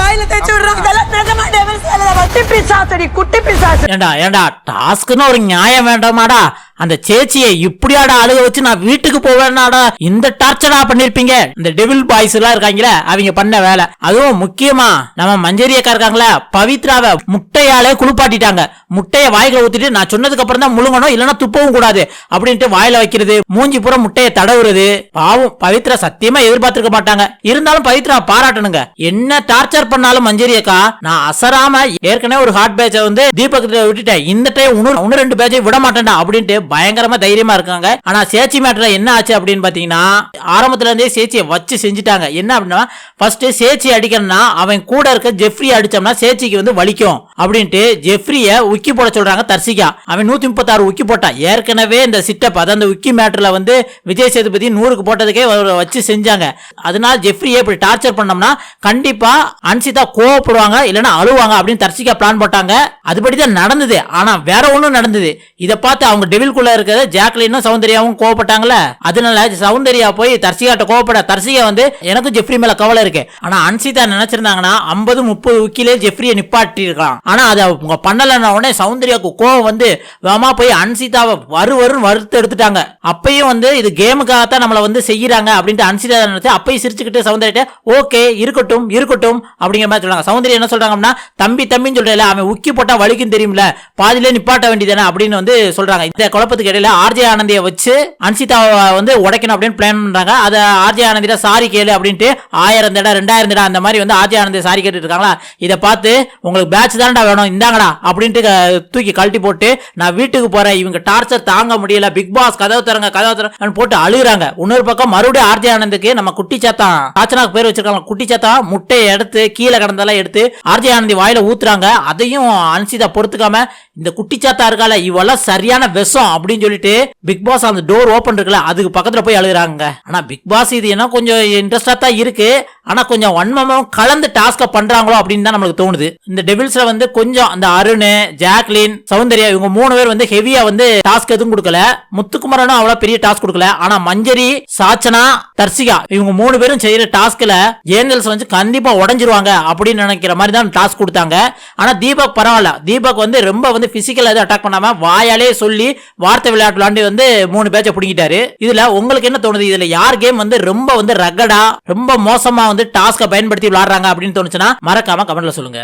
வாயில தேய்ச்சி விடுறாங்க. ஒரு நியாயம் வேண்டாமாடா? அந்த சேச்சியை இப்படியாடா அழுக வச்சு நான் வீட்டுக்கு போவேன்னாடா இந்த டார்ச்சரா பண்ணிருப்பீங்க. இந்த டெவில் பாய்ஸ் எல்லாம் இருக்காங்களே அவங்க பண்ண வேலை. அதுவும் முக்கியமா நம்ம மஞ்சரியக்கா இருக்காங்களா, பவித்ராவை முட்டையாலே குளிப்பாட்டிட்டாங்க. முட்டைய வாய்க்குள்ள ஊத்திட்டு நான் சொன்னதுக்கு அப்புறம் தான் முழுங்கணும், இல்லன்னா துப்பவும் கூடாது அப்படின்ட்டு வாயில வைக்கிறது, மூஞ்சி பூரா முட்டையை தடவுறது. பாவம் பவித்ரா சத்தியமா எதிர்பார்த்திருக்க மாட்டாங்க. இருந்தாலும் பவித்ரா பாராட்டணுங்க. என்ன டார்ச்சர் பண்ணாலும் மஞ்சரியக்கா நான் அசராம ஏற்கனவே ஒரு ஹார்ட் பேட்சை வந்து தீபகத்தை விட்டுட்டேன், இந்த டைம் இன்னும் 2 பேட்சை விட மாட்டேன்டா அப்படின்ட்டு பயங்கரமா தைரியமா இருக்காங்க. ஆனா சேச்சி மேட்டர்ல என்ன ஆச்சு அப்படின்னு பாத்தீங்கன்னா, ஆரம்பத்துல இருந்தே சேச்சியை வச்சு செஞ்சுட்டாங்க. என்ன அப்படின்னா, ஃபர்ஸ்ட் சேச்சி அடிக்கணும்னா அவன் கூட இருக்க ஜெஃப்ரி அடிச்சோம்னா சேச்சிக்கு வந்து வலிக்கும் அப்படின்ட்டு ஜெஃப்ரிய உக்கி போட சொல்றாங்க தர்சிகா. அவன் 136 உக்கி போட்டான். ஏற்கனவே இந்த சிட்டப் அந்த உக்கி மேட்டர்ல வந்து விஜய் சேதுபதி 100க்கு போட்டதுக்கே வச்சு செஞ்சாங்க. அதனால ஜெஃப்ரியை இப்படி டார்ச்சர் பண்ணோம்னா கண்டிப்பா அன்சிதா கோவப்படுவாங்க, இல்லைன்னா அழுவாங்க அப்படின்னு தர்சிகா பிளான் போட்டாங்க. அதுபடிதான் நடந்தது. ஆனா வேற ஒண்ணும் நடந்தது. இதை பார்த்து அவங்க டெவில் இருக்கிற ஜாக்லினும் சௌந்தர்யாவும் கோவப்பட்டாங்கல்ல. அதனால சௌந்தர்யா போய் தர்சிகாட்ட கோவப்பட, தர்சிகா வந்து எனக்கு ஜெஃப்ரி மேல கவலை இருக்கு, ஆனா அன்சிதா நினைச்சிருந்தாங்கன்னா 50-30 உக்கிலே ஜெஃப்ரியை நிப்பாட்டி இருக்கலாம். ஆனா அதை அவங்க பண்ணலன்னா உடனே சௌந்தர்யாவுக்கு கோவம் வந்து வேமா போய் அன்சிதாவை வறுத்து எடுத்துட்டாங்க. அப்பயும் வந்து இது கேமுக்காகத்தான் நம்மள வந்து செய்யறாங்க அப்படின்ட்டு அன்சிதா நினைச்சு அப்பயும் சிரிச்சுக்கிட்டு சௌந்தர்யா ஓகே இருக்கட்டும் இருக்கட்டும் அப்படிங்கிற மாதிரி சொல்றாங்க. சௌந்தர்யா என்ன சொல்றாங்கன்னா, தம்பின்னு சொல்றேன், அவன் உக்கி போட்டா வலிக்கும் தெரியும்ல, பாதிலே நிப்பாட்ட வேண்டியதானே அப்படின்னு வந்து சொல்றாங்க. இந்த குழப்பத்துக்கு இடையில ஆர்ஜே ஆனந்தியை வச்சு அன்சிதாவை வந்து உடைக்கணும் அப்படின்னு பிளான் பண்றாங்க. அதை ஆர்ஜே ஆனந்தியா சாரி கேளு அப்படின்ட்டு 1000 தடவை 2000 தடவை அந்த மாதிரி வந்து ஆர்ஜே ஆனந்தியா சாரி கேட்டு இருக்காங்களா. இதை பார்த்து உங்களுக்கு பேட்ச் தான்டா வேணும் இந்தாங்கடா அப்படின்ட்டு தூக்கி கழட்டி போட்டு நான் வீட்டுக்கு போறேன், இவங்க டார்ச்சர் தாங்க முடியல, பிக் பாஸ் கதவு தரங்க போட்டு அழுகுறாங்க. இன்னொரு பக்கம் மறுபடியும் ஆர்ஜே ஆனந்துக்கு நம்ம குட்டி சாத்தான், சாச்சனாக்கு பேர் வச்சிருக்காங்க, குட்டி சாத்தான் முட்டையை எடுத்து கீழே கடந்தெல்லாம் எடுத்து ஆர்ஜே ஆனந்தி வாயில ஊத்துறாங்க. அதையும் அன்சிதா பொறுத்துக்காம இந்த குட்டி சாத்தா இருக்கால இவெல்லாம் சரியான விஷம் அப்படின்னு சொல்லிட்டு பிக் பாஸ் அந்த டோர் ஓபன் இருக்குல்ல அதுக்கு பக்கத்துல போய் அழுகுறாங்க. ஆனா பிக் பாஸ் இது என்ன கொஞ்சம் இன்ட்ரெஸ்டா தான் இருக்கு, ஆனா கொஞ்சம் வன்மமும் கலந்து டாஸ்க பண்றாங்களோ அப்படின்னு தான் நமக்கு தோணுது. இந்த டெவில்ஸ்ல வந்து கொஞ்சம் அந்த அருண், ஜாக்லின், சௌந்தர்யா இவங்க 3 பேர் வந்து ஹெவியா வந்து டாஸ்க் எதுவும் கொடுக்கல. முத்துக்குமரனும் அவ்வளவு பெரிய டாஸ்க் கொடுக்கல. ஆனா மஞ்சரி, சாச்சனா, தர்சிகா இவங்க 3 பேரும் செய்யற டாஸ்க்ல ஏஞ்சல்ஸ் வந்து கண்டிப்பா உடைஞ்சிருவாங்க அப்படின்னு நினைக்கிற மாதிரி தான் டாஸ்க் கொடுத்தாங்க. ஆனா தீபக் பரவாயில்ல, தீபக் வந்து ரொம்ப வந்து பிசிக்கல் எதுவும் அட்டாக் பண்ணாம வாயாலே சொல்லி வார்த்தை விளையாட்டு விளையாண்டு வந்து 3 பேட்சை பிடிங்கிட்டாரு. இதுல உங்களுக்கு என்ன தோணுது, இதுல யார் கேம் வந்து ரொம்ப வந்து ரகடா ரொம்ப மோசமா வந்து டாஸ்க பயன்படுத்தி விளையாடுறாங்க அப்படின்னு தோணுச்சுன்னா மறக்காம கமெண்ட்ல சொல்லுங்க.